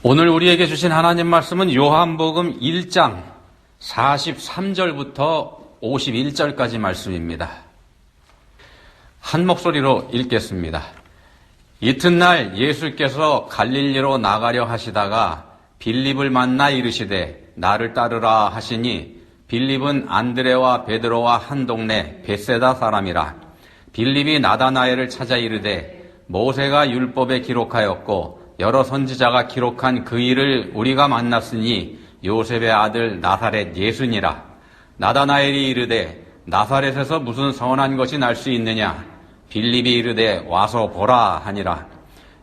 오늘 우리에게 주신 하나님 말씀은 요한복음 1장 43절부터 51절까지 말씀입니다. 한 목소리로 읽겠습니다. 이튿날 예수께서 갈릴리로 나가려 하시다가 빌립을 만나 이르시되 나를 따르라 하시니 빌립은 안드레와 베드로와 한 동네 벳세다 사람이라. 빌립이 나다나엘을 찾아 이르되 모세가 율법에 기록하였고 여러 선지자가 기록한 그 일을 우리가 만났으니 요셉의 아들 나사렛 예수니라. 나다나엘이 이르되 나사렛에서 무슨 선한 것이 날 수 있느냐? 빌립이 이르되 와서 보라 하니라.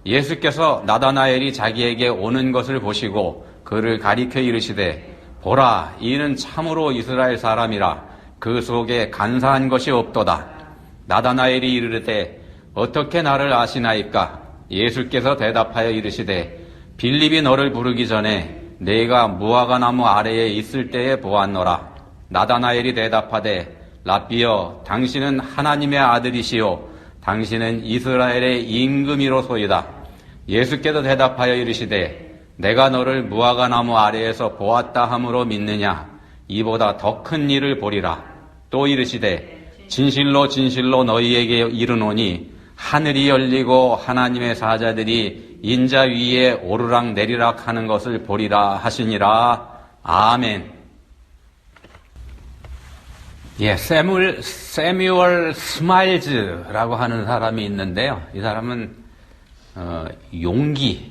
예수께서 나다나엘이 자기에게 오는 것을 보시고 그를 가리켜 이르시되 보라, 이는 참으로 이스라엘 사람이라. 그 속에 간사한 것이 없도다. 나다나엘이 이르되 어떻게 나를 아시나이까? 예수께서 대답하여 이르시되 빌립이 너를 부르기 전에 내가 무화과 나무 아래에 있을 때에 보았노라. 나다나엘이 대답하되 랍비여, 당신은 하나님의 아들이시요 당신은 이스라엘의 임금이로소이다. 예수께서 대답하여 이르시되 내가 너를 무화과 나무 아래에서 보았다 함으로 믿느냐? 이보다 더 큰 일을 보리라. 또 이르시되 진실로 진실로 너희에게 이르노니 하늘이 열리고 하나님의 사자들이 인자 위에 오르락 내리락 하는 것을 보리라 하시니라. 아멘. 세뮤얼 스마일즈라고 하는 사람이 있는데요. 이 사람은 용기에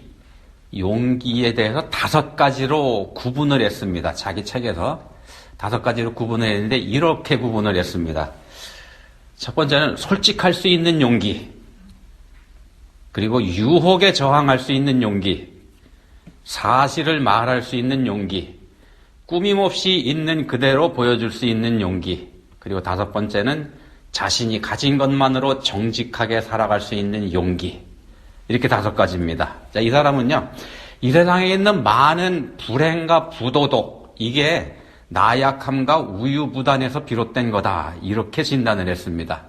대해서 5가지로 구분을 했습니다. 자기 책에서 5가지로 구분을 했는데 이렇게 구분을 했습니다. 첫 번째는 솔직할 수 있는 용기, 그리고 유혹에 저항할 수 있는 용기, 사실을 말할 수 있는 용기, 꾸밈없이 있는 그대로 보여줄 수 있는 용기, 그리고 5번째는 자신이 가진 것만으로 정직하게 살아갈 수 있는 용기. 이렇게 5가지입니다. 자, 이 사람은요, 이 세상에 있는 많은 불행과 부도덕, 이게 나약함과 우유부단에서 비롯된 거다. 이렇게 진단을 했습니다.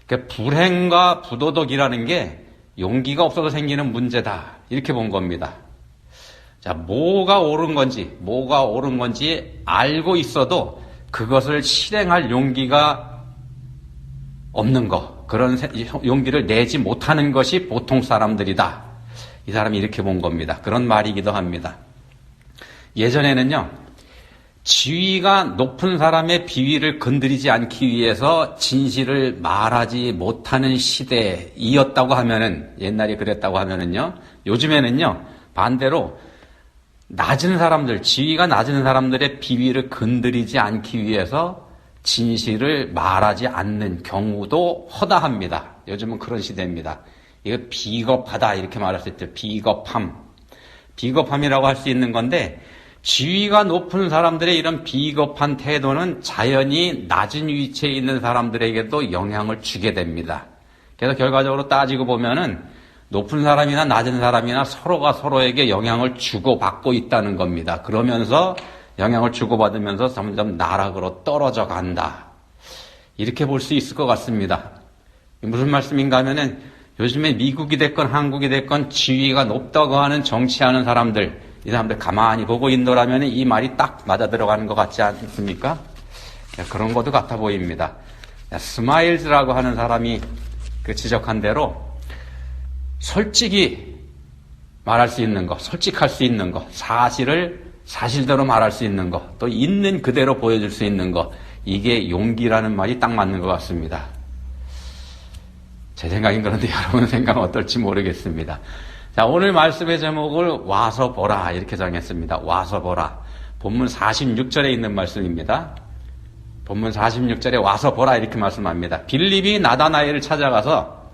그러니까 불행과 부도덕이라는 게 용기가 없어서 생기는 문제다. 이렇게 본 겁니다. 자, 뭐가 옳은 건지 알고 있어도 그것을 실행할 용기가 없는 것, 그런 용기를 내지 못하는 것이 보통 사람들이다. 이 사람이 이렇게 본 겁니다. 그런 말이기도 합니다. 예전에는요, 지위가 높은 사람의 비위를 건드리지 않기 위해서 진실을 말하지 못하는 시대이었다고 하면은, 옛날에 그랬다고 하면은요, 요즘에는요, 반대로 지위가 낮은 사람들의 비위를 건드리지 않기 위해서 진실을 말하지 않는 경우도 허다합니다. 요즘은 그런 시대입니다. 이거 비겁하다, 이렇게 말할 수 있죠. 비겁함이라고 할 수 있는 건데, 지위가 높은 사람들의 이런 비겁한 태도는 자연히 낮은 위치에 있는 사람들에게도 영향을 주게 됩니다. 그래서 결과적으로 따지고 보면은 높은 사람이나 낮은 사람이나 서로가 서로에게 영향을 주고받고 있다는 겁니다. 그러면서 영향을 주고받으면서 점점 나락으로 떨어져 간다. 이렇게 볼 수 있을 것 같습니다. 무슨 말씀인가 하면은 요즘에 미국이 됐건 한국이 됐건 지위가 높다고 하는 정치하는 사람들, 이 사람들 가만히 보고 있노라면 이 말이 딱 맞아 들어가는 것 같지 않습니까? 그런 것도 같아 보입니다. 스마일즈라고 하는 사람이 지적한 대로 솔직히 말할 수 있는 것, 솔직할 수 있는 것, 사실을 사실대로 말할 수 있는 것, 또 있는 그대로 보여줄 수 있는 것, 이게 용기라는 말이 딱 맞는 것 같습니다. 제 생각인 그런데 여러분 생각은 어떨지 모르겠습니다. 자, 오늘 말씀의 제목을 와서 보라 이렇게 정했습니다. 와서 보라. 본문 46절에 있는 말씀입니다. 본문 46절에 와서 보라 이렇게 말씀합니다. 빌립이 나다나엘을 찾아가서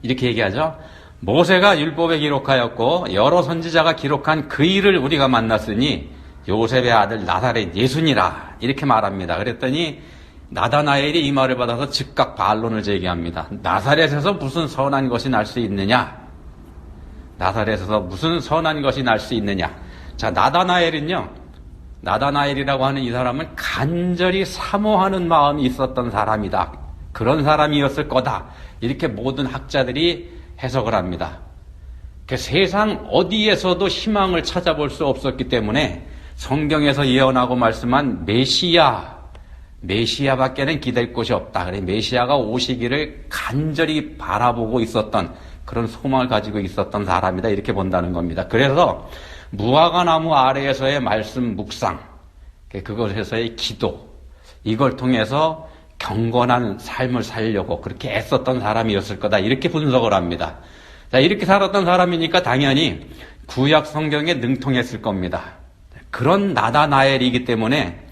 이렇게 얘기하죠. 모세가 율법에 기록하였고 여러 선지자가 기록한 그 일을 우리가 만났으니 요셉의 아들 나사렛 예수니라 이렇게 말합니다. 그랬더니 나다나엘이 이 말을 받아서 즉각 반론을 제기합니다. 나사렛에서 무슨 선한 것이 날 수 있느냐? 나사렛에서 무슨 선한 것이 날 수 있느냐? 자, 나다나엘이라고 하는 이 사람은 간절히 사모하는 마음이 있었던 사람이다. 그런 사람이었을 거다. 이렇게 모든 학자들이 해석을 합니다. 그 세상 어디에서도 희망을 찾아볼 수 없었기 때문에 성경에서 예언하고 말씀한 메시아밖에는 기댈 곳이 없다. 그래 메시아가 오시기를 간절히 바라보고 있었던 그런 소망을 가지고 있었던 사람이다. 이렇게 본다는 겁니다. 그래서 무화과 나무 아래에서의 말씀 묵상, 그것에서의 기도, 이걸 통해서 경건한 삶을 살려고 그렇게 애썼던 사람이었을 거다. 이렇게 분석을 합니다. 자, 이렇게 살았던 사람이니까 당연히 구약 성경에 능통했을 겁니다. 그런 나다나엘이기 때문에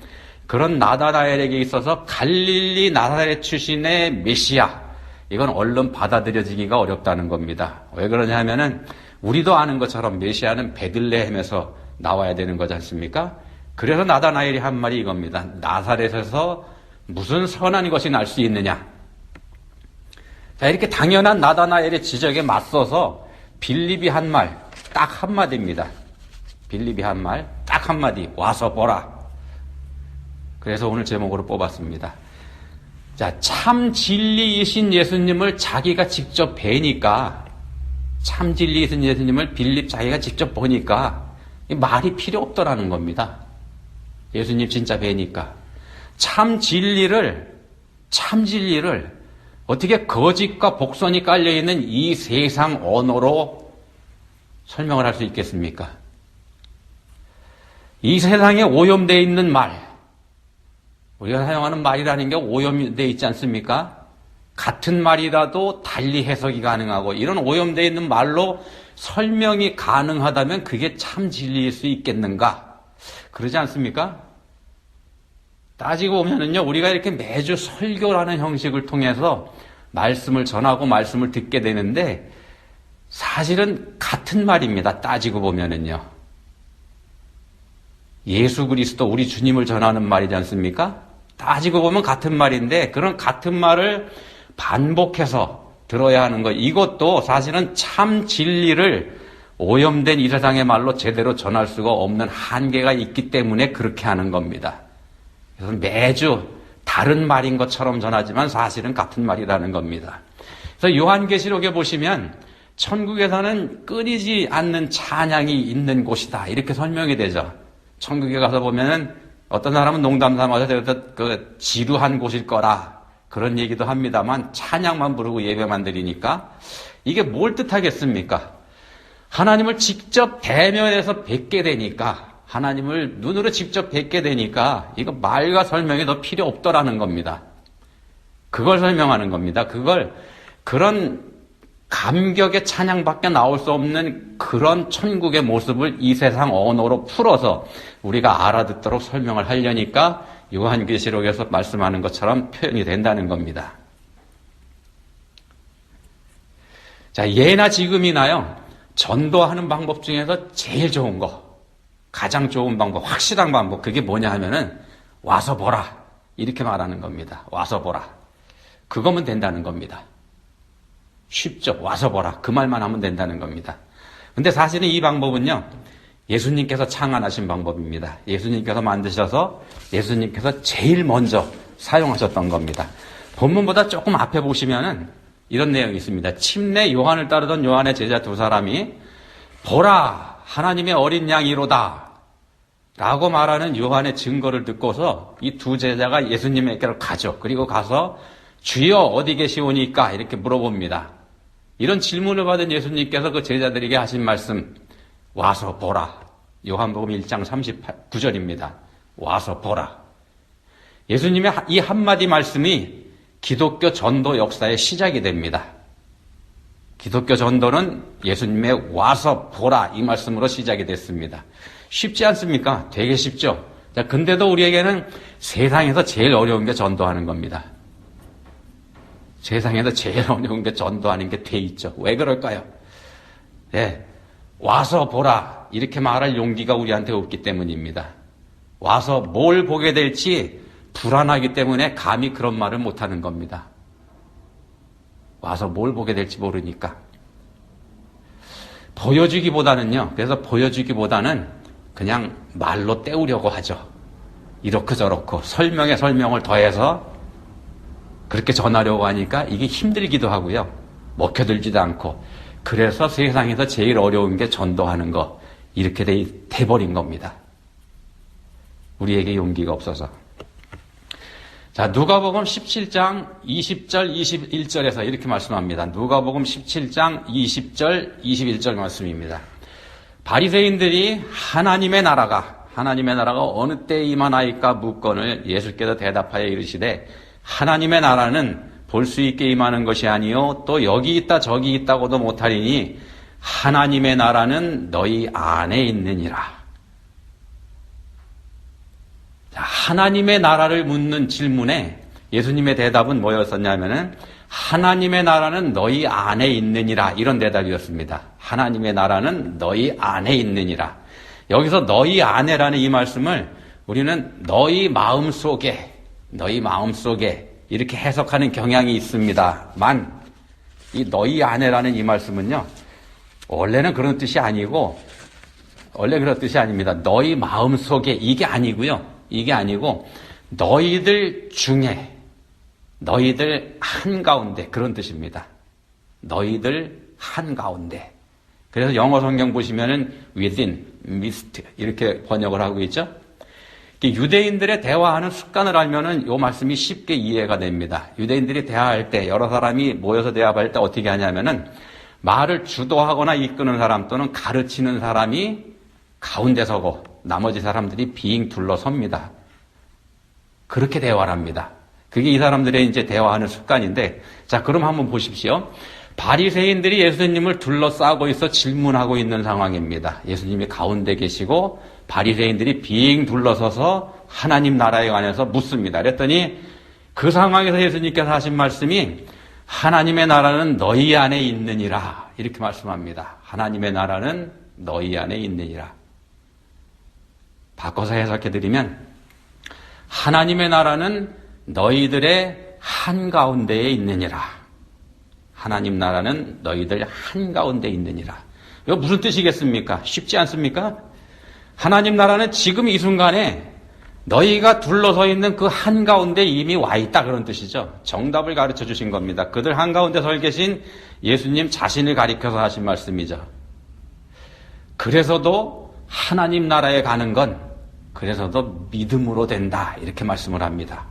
그런 나다나엘에게 있어서 갈릴리 나사렛 출신의 메시아, 이건 얼른 받아들여지기가 어렵다는 겁니다. 왜 그러냐 하면은 우리도 아는 것처럼 메시아는 베들레헴에서 나와야 되는 거지 않습니까? 그래서 나다나엘이 한 말이 이겁니다. 나사렛에서 무슨 선한 것이 날 수 있느냐? 자, 이렇게 당연한 나다나엘의 지적에 맞서서 빌립이 한 말, 딱 한마디입니다. 빌립이 한 말, 딱 한마디, 와서 보라. 그래서 오늘 제목으로 뽑았습니다. 자, 참 진리이신 예수님을 자기가 직접 뵈니까, 참 진리이신 예수님을 빌립 자기가 직접 보니까 말이 필요 없더라는 겁니다. 예수님 진짜 뵈니까. 참 진리를 어떻게 거짓과 복선이 깔려있는 이 세상 언어로 설명을 할 수 있겠습니까? 이 세상에 오염되어 있는 말, 우리가 사용하는 말이라는 게 오염되어 있지 않습니까? 같은 말이라도 달리 해석이 가능하고 이런 오염되어 있는 말로 설명이 가능하다면 그게 참 진리일 수 있겠는가? 그러지 않습니까? 따지고 보면은요, 우리가 이렇게 매주 설교라는 형식을 통해서 말씀을 전하고 말씀을 듣게 되는데 사실은 같은 말입니다. 따지고 보면은요. 예수 그리스도 우리 주님을 전하는 말이지 않습니까? 따지고 보면 같은 말인데 그런 같은 말을 반복해서 들어야 하는 것, 이것도 사실은 참 진리를 오염된 이 세상의 말로 제대로 전할 수가 없는 한계가 있기 때문에 그렇게 하는 겁니다. 그래서 매주 다른 말인 것처럼 전하지만 사실은 같은 말이라는 겁니다. 그래서 요한계시록에 보시면 천국에서는 끊이지 않는 찬양이 있는 곳이다. 이렇게 설명이 되죠. 천국에 가서 보면은 어떤 사람은 농담 삼아서 그 지루한 곳일 거라 그런 얘기도 합니다만 찬양만 부르고 예배만 드리니까 이게 뭘 뜻하겠습니까? 하나님을 직접 대면해서 뵙게 되니까, 하나님을 눈으로 직접 뵙게 되니까 이거 말과 설명이 더 필요 없더라는 겁니다. 그걸 설명하는 겁니다. 그런 감격의 찬양밖에 나올 수 없는 그런 천국의 모습을 이 세상 언어로 풀어서 우리가 알아듣도록 설명을 하려니까 요한계시록에서 말씀하는 것처럼 표현이 된다는 겁니다. 자, 예나 지금이나요, 전도하는 방법 중에서 제일 좋은 거, 가장 좋은 방법, 확실한 방법, 그게 뭐냐 하면은 와서 보라, 이렇게 말하는 겁니다. 와서 보라. 그거면 된다는 겁니다. 쉽죠. 와서 보라. 그 말만 하면 된다는 겁니다. 근데 사실은 이 방법은요, 예수님께서 창안하신 방법입니다. 예수님께서 만드셔서 예수님께서 제일 먼저 사용하셨던 겁니다. 본문보다 조금 앞에 보시면은 이런 내용이 있습니다. 침례 요한을 따르던 요한의 제자 두 사람이 보라, 하나님의 어린 양이로다 라고 말하는 요한의 증거를 듣고서 이 두 제자가 예수님에게로 가죠. 그리고 가서 주여 어디 계시오니까 이렇게 물어봅니다. 이런 질문을 받은 예수님께서 그 제자들에게 하신 말씀, 와서 보라. 요한복음 1장 39절입니다. 와서 보라. 예수님의 이 한마디 말씀이 기독교 전도 역사의 시작이 됩니다. 기독교 전도는 예수님의 와서 보라 이 말씀으로 시작이 됐습니다. 쉽지 않습니까? 되게 쉽죠. 자, 근데도 우리에게는 세상에서 제일 어려운 게 전도하는 겁니다. 세상에서 제일 어려운 게 전도하는 게 돼 있죠. 왜 그럴까요? 네, 와서 보라 이렇게 말할 용기가 우리한테 없기 때문입니다. 와서 뭘 보게 될지 불안하기 때문에 감히 그런 말을 못하는 겁니다. 와서 뭘 보게 될지 모르니까. 보여주기보다는요, 그래서 보여주기보다는 그냥 말로 때우려고 하죠. 이렇고 저렇고 설명에 설명을 더해서 그렇게 전하려고 하니까 이게 힘들기도 하고요. 먹혀들지도 않고. 그래서 세상에서 제일 어려운 게 전도하는 거. 이렇게 돼버린 겁니다. 우리에게 용기가 없어서. 자, 누가복음 17장 20절, 21절에서 이렇게 말씀합니다. 누가복음 17장 20절, 21절 말씀입니다. 바리새인들이 하나님의 나라가 어느 때에 임하나이까 묻건을 예수께서 대답하여 이르시되 하나님의 나라는 볼 수 있게 임하는 것이 아니요 또 여기 있다 저기 있다고도 못하리니 하나님의 나라는 너희 안에 있느니라. 하나님의 나라를 묻는 질문에 예수님의 대답은 뭐였었냐면은 하나님의 나라는 너희 안에 있느니라, 이런 대답이었습니다. 하나님의 나라는 너희 안에 있느니라. 여기서 너희 안에라는 이 말씀을 우리는 너희 마음속에 이렇게 해석하는 경향이 있습니다만, 이 너희 안에라는 이 말씀은요, 원래는 그런 뜻이 아닙니다. 너희 마음속에 이게 아니고요. 이게 아니고 너희들 중에, 너희들 한가운데, 그런 뜻입니다. 너희들 한가운데. 그래서 영어 성경 보시면은 within, midst 이렇게 번역을 하고 있죠. 유대인들의 대화하는 습관을 알면은 이 말씀이 쉽게 이해가 됩니다. 유대인들이 대화할 때, 여러 사람이 모여서 대화할 때 어떻게 하냐면은 말을 주도하거나 이끄는 사람 또는 가르치는 사람이 가운데 서고 나머지 사람들이 빙 둘러섭니다. 그렇게 대화를 합니다. 그게 이 사람들의 이제 대화하는 습관인데, 자, 그럼 한번 보십시오. 바리새인들이 예수님을 둘러싸고 있어 질문하고 있는 상황입니다. 예수님이 가운데 계시고 바리새인들이 빙 둘러서서 하나님 나라에 관해서 묻습니다. 그랬더니 그 상황에서 예수님께서 하신 말씀이 하나님의 나라는 너희 안에 있느니라, 이렇게 말씀합니다. 하나님의 나라는 너희 안에 있느니라. 바꿔서 해석해드리면 하나님의 나라는 너희들의 한가운데에 있느니라. 하나님 나라는 너희들 한가운데 있느니라. 이거 무슨 뜻이겠습니까? 쉽지 않습니까? 하나님 나라는 지금 이 순간에 너희가 둘러서 있는 그 한가운데 이미 와 있다, 그런 뜻이죠. 정답을 가르쳐 주신 겁니다. 그들 한가운데 서 계신 예수님 자신을 가리켜서 하신 말씀이죠. 그래서도 하나님 나라에 가는 건 그래서도 믿음으로 된다, 이렇게 말씀을 합니다.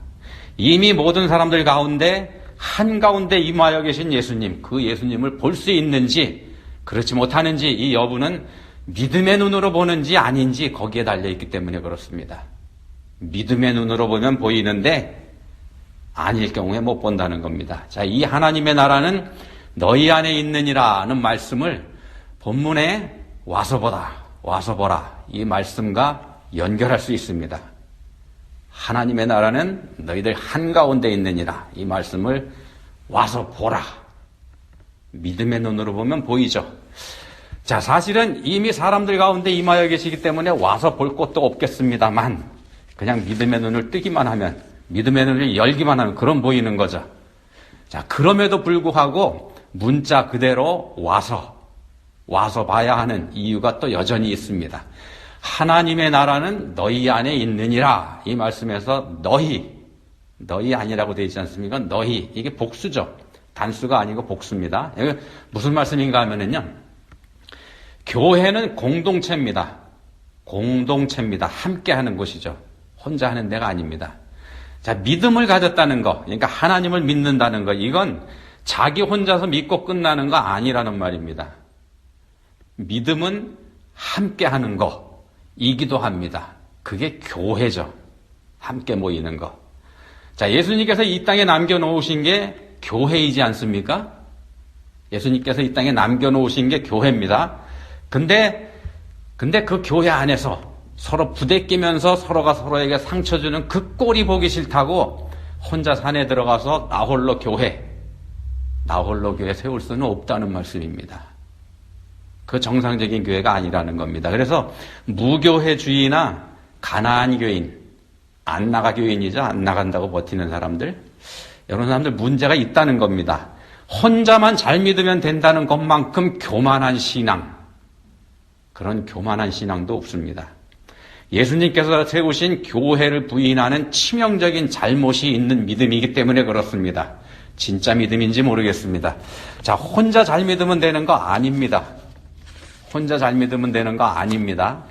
이미 모든 사람들 가운데 한가운데 임하여 계신 예수님, 그 예수님을 볼 수 있는지 그렇지 못하는지, 이 여부는 믿음의 눈으로 보는지 아닌지 거기에 달려있기 때문에 그렇습니다. 믿음의 눈으로 보면 보이는데 아닐 경우에 못 본다는 겁니다. 자, 이 하나님의 나라는 너희 안에 있느니라는 말씀을 본문에 와서 보라 이 말씀과 연결할 수 있습니다. 하나님의 나라는 너희들 한가운데 있느니라, 이 말씀을 와서 보라. 믿음의 눈으로 보면 보이죠. 자, 사실은 이미 사람들 가운데 임하여 계시기 때문에 와서 볼 것도 없겠습니다만, 그냥 믿음의 눈을 뜨기만 하면, 믿음의 눈을 열기만 하면 그럼 보이는 거죠. 자, 그럼에도 불구하고 문자 그대로 와서 봐야 하는 이유가 또 여전히 있습니다. 하나님의 나라는 너희 안에 있느니라, 이 말씀에서 너희 아니라고 되어 있지 않습니까? 너희, 이게 복수죠. 단수가 아니고 복수입니다. 이게 무슨 말씀인가 하면은요, 교회는 공동체입니다. 함께 하는 곳이죠. 혼자 하는 데가 아닙니다. 자, 믿음을 가졌다는 거, 그러니까 하나님을 믿는다는 거, 이건 자기 혼자서 믿고 끝나는 거 아니라는 말입니다. 믿음은 함께 하는 거이기도 합니다. 그게 교회죠. 함께 모이는 거. 자, 예수님께서 이 땅에 남겨놓으신 게 교회이지 않습니까? 예수님께서 이 땅에 남겨놓으신 게 교회입니다. 근데 그 교회 안에서 서로 부대끼면서 서로가 서로에게 상처 주는 그 꼴이 보기 싫다고 혼자 산에 들어가서 나 홀로 교회 세울 수는 없다는 말씀입니다. 그 정상적인 교회가 아니라는 겁니다. 그래서 무교회주의나 가난한 교인, 안 나가 교인이죠. 안 나간다고 버티는 사람들, 이런 사람들 문제가 있다는 겁니다. 혼자만 잘 믿으면 된다는 것만큼 교만한 신앙, 그런 교만한 신앙도 없습니다. 예수님께서 세우신 교회를 부인하는 치명적인 잘못이 있는 믿음이기 때문에 그렇습니다. 진짜 믿음인지 모르겠습니다. 자, 혼자 잘 믿으면 되는 거 아닙니다. 혼자 잘 믿으면 되는 거 아닙니다.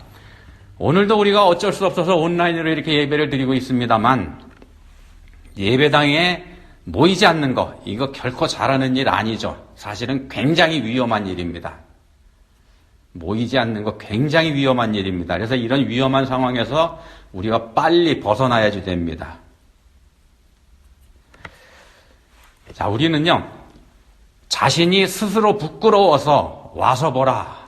오늘도 우리가 어쩔 수 없어서 온라인으로 이렇게 예배를 드리고 있습니다만 예배당에 모이지 않는 거, 이거 결코 잘하는 일 아니죠. 사실은 굉장히 위험한 일입니다. 모이지 않는 거 굉장히 위험한 일입니다. 그래서 이런 위험한 상황에서 우리가 빨리 벗어나야지 됩니다. 자, 우리는요, 자신이 스스로 부끄러워서 와서 보라,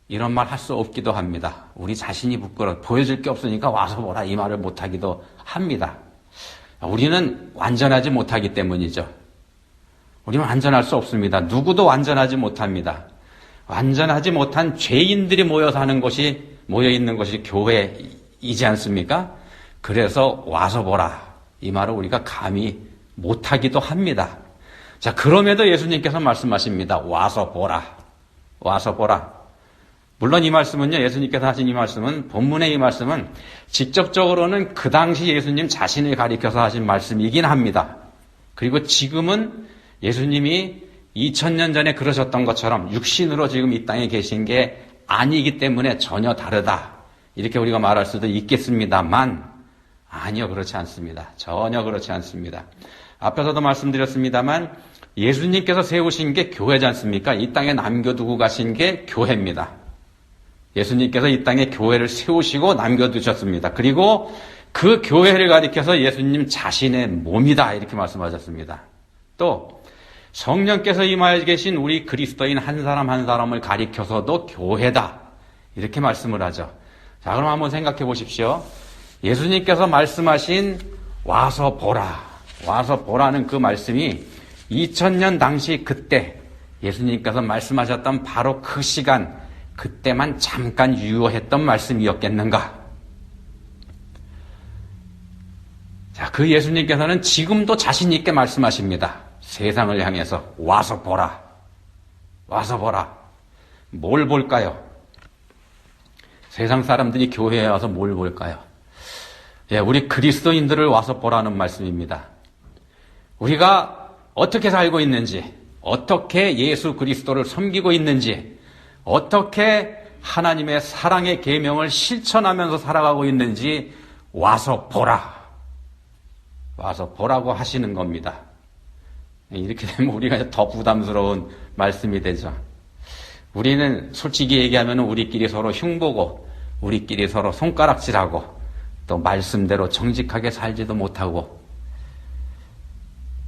이런 말 할 수 없기도 합니다. 우리 자신이 부끄러워, 보여줄 게 없으니까 와서 보라, 이 말을 못하기도 합니다. 우리는 완전하지 못하기 때문이죠. 우리는 완전할 수 없습니다. 누구도 완전하지 못합니다. 완전하지 못한 죄인들이 모여서 하는 곳이, 모여 있는 것이 교회이지 않습니까? 그래서 와서 보라, 이 말을 우리가 감히 못하기도 합니다. 자, 그럼에도 예수님께서 말씀하십니다. 와서 보라. 와서 보라. 물론 이 말씀은요, 예수님께서 하신 이 말씀은, 본문의 이 말씀은 직접적으로는 그 당시 예수님 자신을 가리켜서 하신 말씀이긴 합니다. 그리고 지금은 예수님이 2000년 전에 그러셨던 것처럼 육신으로 지금 이 땅에 계신 게 아니기 때문에 전혀 다르다, 이렇게 우리가 말할 수도 있겠습니다만, 아니요, 그렇지 않습니다. 전혀 그렇지 않습니다. 앞에서도 말씀드렸습니다만 예수님께서 세우신 게 교회지 않습니까? 이 땅에 남겨두고 가신 게 교회입니다. 예수님께서 이 땅에 교회를 세우시고 남겨두셨습니다. 그리고 그 교회를 가리켜서 예수님 자신의 몸이다, 이렇게 말씀하셨습니다. 또 성령께서 임하여 계신 우리 그리스도인 한 사람 한 사람을 가리켜서도 교회다, 이렇게 말씀을 하죠. 자, 그럼 한번 생각해 보십시오. 예수님께서 말씀하신 와서 보라, 와서 보라는 그 말씀이 2000년 당시 그때 예수님께서 말씀하셨던 바로 그 시간, 그때만 잠깐 유효했던 말씀이었겠는가? 자, 그 예수님께서는 지금도 자신 있게 말씀하십니다. 세상을 향해서 와서 보라, 와서 보라. 뭘 볼까요? 세상 사람들이 교회에 와서 뭘 볼까요? 예, 우리 그리스도인들을 와서 보라는 말씀입니다. 우리가 어떻게 살고 있는지, 어떻게 예수 그리스도를 섬기고 있는지, 어떻게 하나님의 사랑의 계명을 실천하면서 살아가고 있는지 와서 보라, 와서 보라고 하시는 겁니다. 이렇게 되면 우리가 더 부담스러운 말씀이 되죠. 우리는 솔직히 얘기하면 우리끼리 서로 흉보고 우리끼리 서로 손가락질하고 또 말씀대로 정직하게 살지도 못하고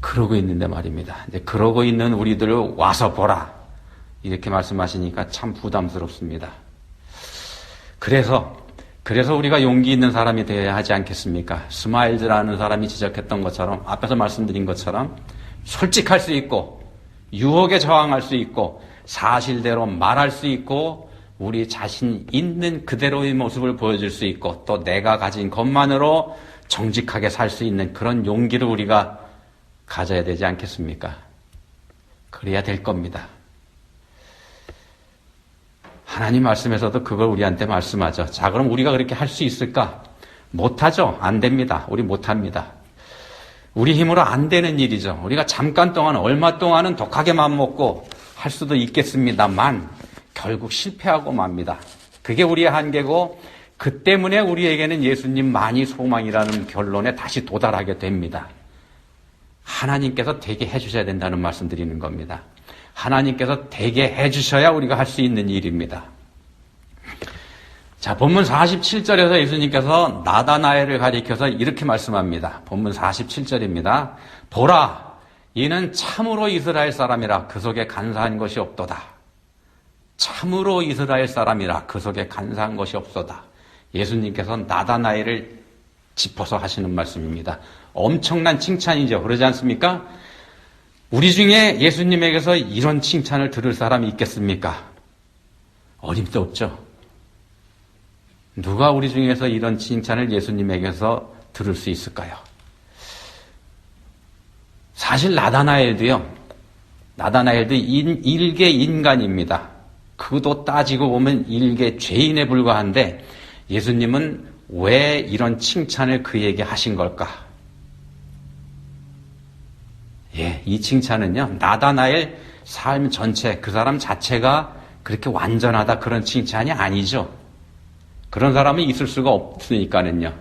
그러고 있는데 말입니다. 이제 그러고 있는 우리들을 와서 보라, 이렇게 말씀하시니까 참 부담스럽습니다. 그래서 우리가 용기 있는 사람이 되어야 하지 않겠습니까? 스마일즈라는 사람이 지적했던 것처럼, 앞에서 말씀드린 것처럼 솔직할 수 있고 유혹에 저항할 수 있고 사실대로 말할 수 있고 우리 자신 있는 그대로의 모습을 보여줄 수 있고 또 내가 가진 것만으로 정직하게 살 수 있는 그런 용기를 우리가 가져야 되지 않겠습니까? 그래야 될 겁니다. 하나님 말씀에서도 그걸 우리한테 말씀하죠. 자, 그럼 우리가 그렇게 할 수 있을까? 못하죠. 안 됩니다. 우리 못합니다. 우리 힘으로 안 되는 일이죠. 우리가 잠깐 동안, 얼마 동안은 독하게 맘먹고 할 수도 있겠습니다만 결국 실패하고 맙니다. 그게 우리의 한계고 그 때문에 우리에게는 예수님만이 소망이라는 결론에 다시 도달하게 됩니다. 하나님께서 되게 해주셔야 된다는 말씀 드리는 겁니다. 하나님께서 되게 해주셔야 우리가 할 수 있는 일입니다. 자, 본문 47절에서 예수님께서 나다나엘을 가리켜서 이렇게 말씀합니다. 본문 47절입니다. 보라, 이는 참으로 이스라엘 사람이라 그 속에 간사한 것이 없도다. 참으로 이스라엘 사람이라 그 속에 간사한 것이 없도다. 예수님께서 나다나엘을 짚어서 하시는 말씀입니다. 엄청난 칭찬이죠. 그러지 않습니까? 우리 중에 예수님에게서 이런 칭찬을 들을 사람이 있겠습니까? 어림도 없죠. 누가 우리 중에서 이런 칭찬을 예수님에게서 들을 수 있을까요? 사실 나다나엘도 일개 인간입니다. 그도 따지고 보면 일개 죄인에 불과한데 예수님은 왜 이런 칭찬을 그에게 하신 걸까? 예, 이 칭찬은요, 나다나엘 삶 전체, 그 사람 자체가 그렇게 완전하다 그런 칭찬이 아니죠. 그런 사람은 있을 수가 없으니까는요.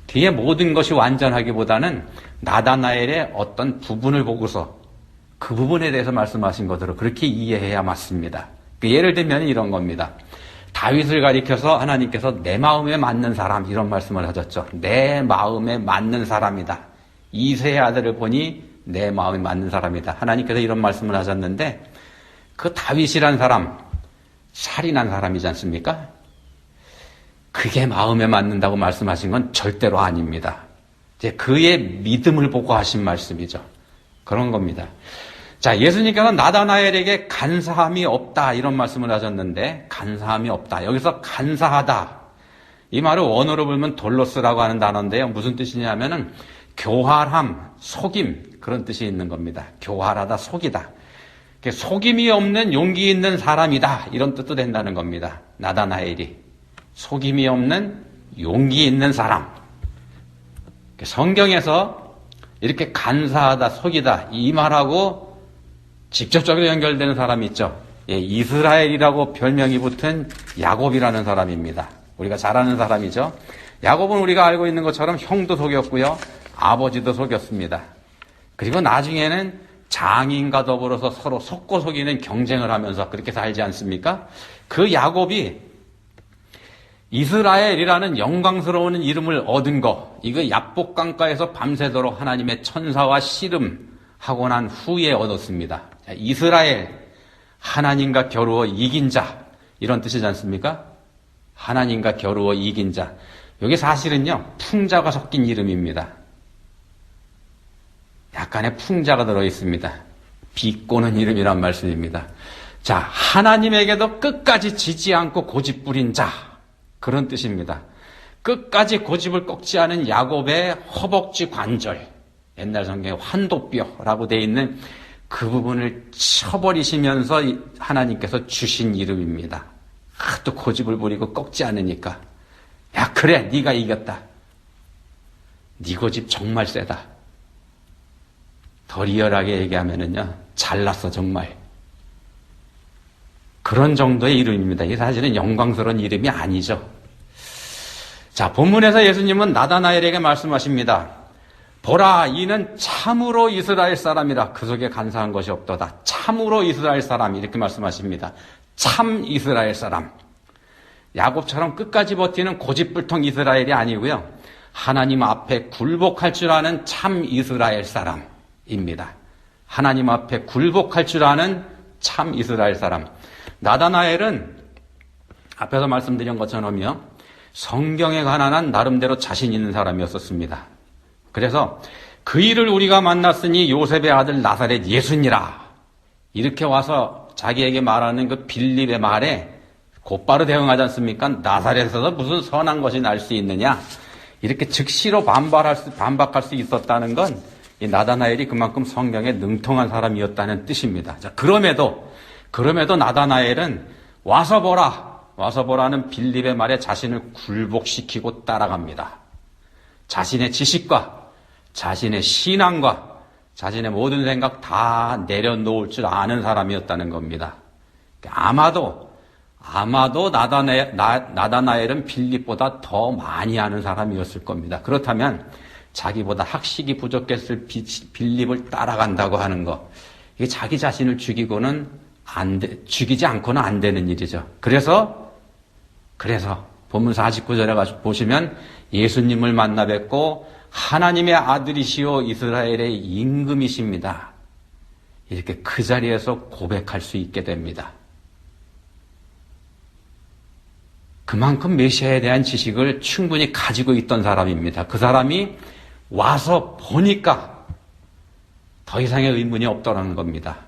뒤에 모든 것이 완전하기보다는 나다나엘의 어떤 부분을 보고서 그 부분에 대해서 말씀하신 것으로 그렇게 이해해야 맞습니다. 예를 들면 이런 겁니다. 다윗을 가리켜서 하나님께서 내 마음에 맞는 사람 이런 말씀을 하셨죠. 내 마음에 맞는 사람이다. 이새의 아들을 보니 내 마음에 맞는 사람이다. 하나님께서 이런 말씀을 하셨는데 그 다윗이란 사람 살인한 사람이지 않습니까? 그게 마음에 맞는다고 말씀하신 건 절대로 아닙니다. 이제 그의 믿음을 보고 하신 말씀이죠. 그런 겁니다. 자, 예수님께서 나다나엘에게 간사함이 없다 이런 말씀을 하셨는데 간사함이 없다. 여기서 간사하다. 이 말을 원어로 보면 돌로스라고 하는 단어인데요. 무슨 뜻이냐면은 교활함, 속임 그런 뜻이 있는 겁니다. 교활하다, 속이다. 속임이 없는 용기 있는 사람이다 이런 뜻도 된다는 겁니다. 나다나엘이 속임이 없는 용기 있는 사람. 성경에서 이렇게 간사하다, 속이다 이 말하고 직접적으로 연결되는 사람이 있죠. 예, 이스라엘이라고 별명이 붙은 야곱이라는 사람입니다. 우리가 잘 아는 사람이죠. 야곱은 우리가 알고 있는 것처럼 형도 속였고요. 아버지도 속였습니다. 그리고 나중에는 장인과 더불어서 서로 속고 속이는 경쟁을 하면서 그렇게 살지 않습니까? 그 야곱이 이스라엘이라는 영광스러운 이름을 얻은 거, 이거 야복강가에서 밤새도록 하나님의 천사와 씨름하고 난 후에 얻었습니다. 이스라엘, 하나님과 겨루어 이긴 자, 이런 뜻이지 않습니까? 하나님과 겨루어 이긴 자. 여기 사실은요, 풍자가 섞인 이름입니다. 약간의 풍자가 들어있습니다. 비꼬는 이름이란 말씀입니다. 자, 하나님에게도 끝까지 지지 않고 고집 부린 자, 그런 뜻입니다. 끝까지 고집을 꺾지 않은 야곱의 허벅지 관절, 옛날 성경에 환도뼈라고 되어 있는 그 부분을 쳐버리시면서 하나님께서 주신 이름입니다. 또 고집을 부리고 꺾지 않으니까. 야, 그래, 네가 이겼다. 네 고집 정말 세다. 더 리얼하게 얘기하면은요, 잘났어 정말. 그런 정도의 이름입니다. 이게 사실은 영광스러운 이름이 아니죠. 자, 본문에서 예수님은 나다나엘에게 말씀하십니다. 보라, 이는 참으로 이스라엘 사람이라. 그 속에 간사한 것이 없도다. 참으로 이스라엘 사람, 이렇게 말씀하십니다. 참 이스라엘 사람. 야곱처럼 끝까지 버티는 고집불통 이스라엘이 아니고요. 하나님 앞에 굴복할 줄 아는 참 이스라엘 사람입니다. 하나님 앞에 굴복할 줄 아는 참 이스라엘 사람. 나다나엘은 앞에서 말씀드린 것처럼요, 성경에 관한 한 나름대로 자신 있는 사람이었었습니다. 그래서 그 일을 우리가 만났으니 요셉의 아들 나사렛 예수니라. 이렇게 와서 자기에게 말하는 그 빌립의 말에 곧바로 대응하지 않습니까? 나사렛에서 무슨 선한 것이 날 수 있느냐? 이렇게 즉시로 반박할 수 있었다는 건 이 나다나엘이 그만큼 성경에 능통한 사람이었다는 뜻입니다. 자, 그럼에도 나다나엘은 와서 보라는 빌립의 말에 자신을 굴복시키고 따라갑니다. 자신의 지식과 자신의 신앙과 자신의 모든 생각 다 내려놓을 줄 아는 사람이었다는 겁니다. 아마도 나다나엘은 빌립보다 더 많이 아는 사람이었을 겁니다. 그렇다면 자기보다 학식이 부족했을 빌립을 따라간다고 하는 거, 이게 자기 자신을 죽이지 않고는 안 되는 일이죠. 그래서 본문 49절에 가서 보시면 예수님을 만나 뵙고 하나님의 아들이시오 이스라엘의 임금이십니다. 이렇게 그 자리에서 고백할 수 있게 됩니다. 그만큼 메시아에 대한 지식을 충분히 가지고 있던 사람입니다. 그 사람이 와서 보니까 더 이상의 의문이 없더라는 겁니다.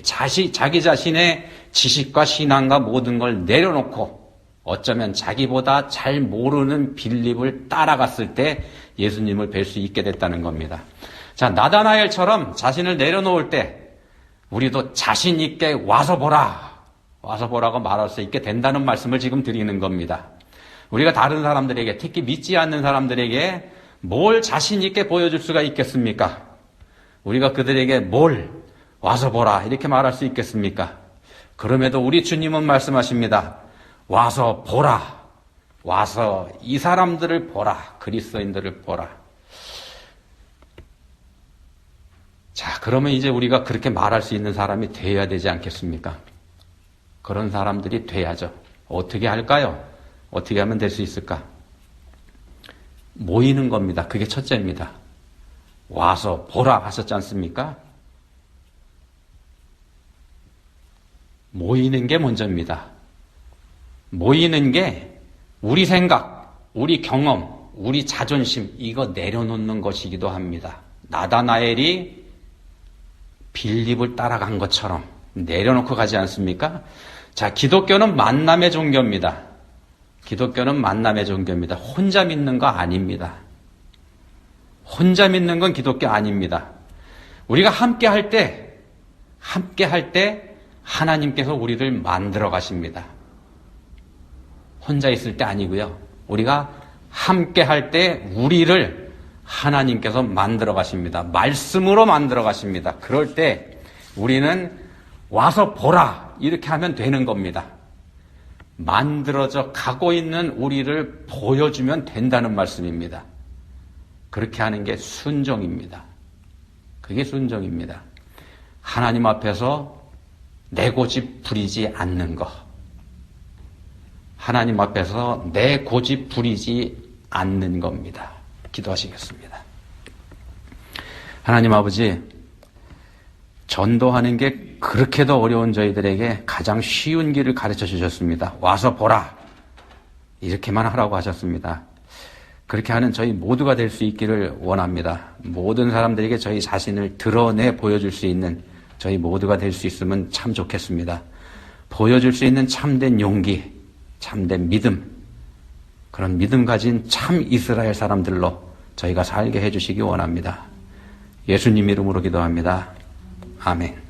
자기 자신의 지식과 신앙과 모든 걸 내려놓고 어쩌면 자기보다 잘 모르는 빌립을 따라갔을 때 예수님을 뵐 수 있게 됐다는 겁니다. 자, 나다나엘처럼 자신을 내려놓을 때 우리도 자신 있게 와서 보라고 말할 수 있게 된다는 말씀을 지금 드리는 겁니다. 우리가 다른 사람들에게, 특히 믿지 않는 사람들에게 뭘 자신 있게 보여줄 수가 있겠습니까? 우리가 그들에게 뭘 와서 보라 이렇게 말할 수 있겠습니까? 그럼에도 우리 주님은 말씀하십니다. 와서 보라. 와서 이 사람들을 보라. 그리스도인들을 보라. 자, 그러면 이제 우리가 그렇게 말할 수 있는 사람이 되어야 되지 않겠습니까? 그런 사람들이 돼야죠. 어떻게 할까요? 어떻게 하면 될 수 있을까? 모이는 겁니다. 그게 첫째입니다. 와서 보라 하셨지 않습니까? 모이는 게 먼저입니다. 모이는 게 우리 생각, 우리 경험, 우리 자존심 이거 내려놓는 것이기도 합니다. 나다나엘이 빌립을 따라간 것처럼 내려놓고 가지 않습니까? 자, 기독교는 만남의 종교입니다. 기독교는 만남의 종교입니다. 혼자 믿는 거 아닙니다. 혼자 믿는 건 기독교 아닙니다. 우리가 함께 할 때 하나님께서 우리를 만들어 가십니다. 혼자 있을 때 아니고요. 우리가 함께 할 때 우리를 하나님께서 만들어 가십니다. 말씀으로 만들어 가십니다. 그럴 때 우리는 와서 보라 이렇게 하면 되는 겁니다. 만들어져 가고 있는 우리를 보여주면 된다는 말씀입니다. 그렇게 하는 게 순종입니다. 그게 순종입니다. 하나님 앞에서 내 고집 부리지 않는 것. 하나님 앞에서 내 고집 부리지 않는 겁니다. 기도하시겠습니다. 하나님 아버지, 전도하는 게 그렇게도 어려운 저희들에게 가장 쉬운 길을 가르쳐 주셨습니다. 와서 보라. 이렇게만 하라고 하셨습니다. 그렇게 하는 저희 모두가 될 수 있기를 원합니다. 모든 사람들에게 저희 자신을 드러내 보여줄 수 있는 저희 모두가 될 수 있으면 참 좋겠습니다. 보여줄 수 있는 참된 용기, 참된 믿음, 그런 믿음 가진 참 이스라엘 사람들로 저희가 살게 해주시기 원합니다. 예수님 이름으로 기도합니다. 아멘.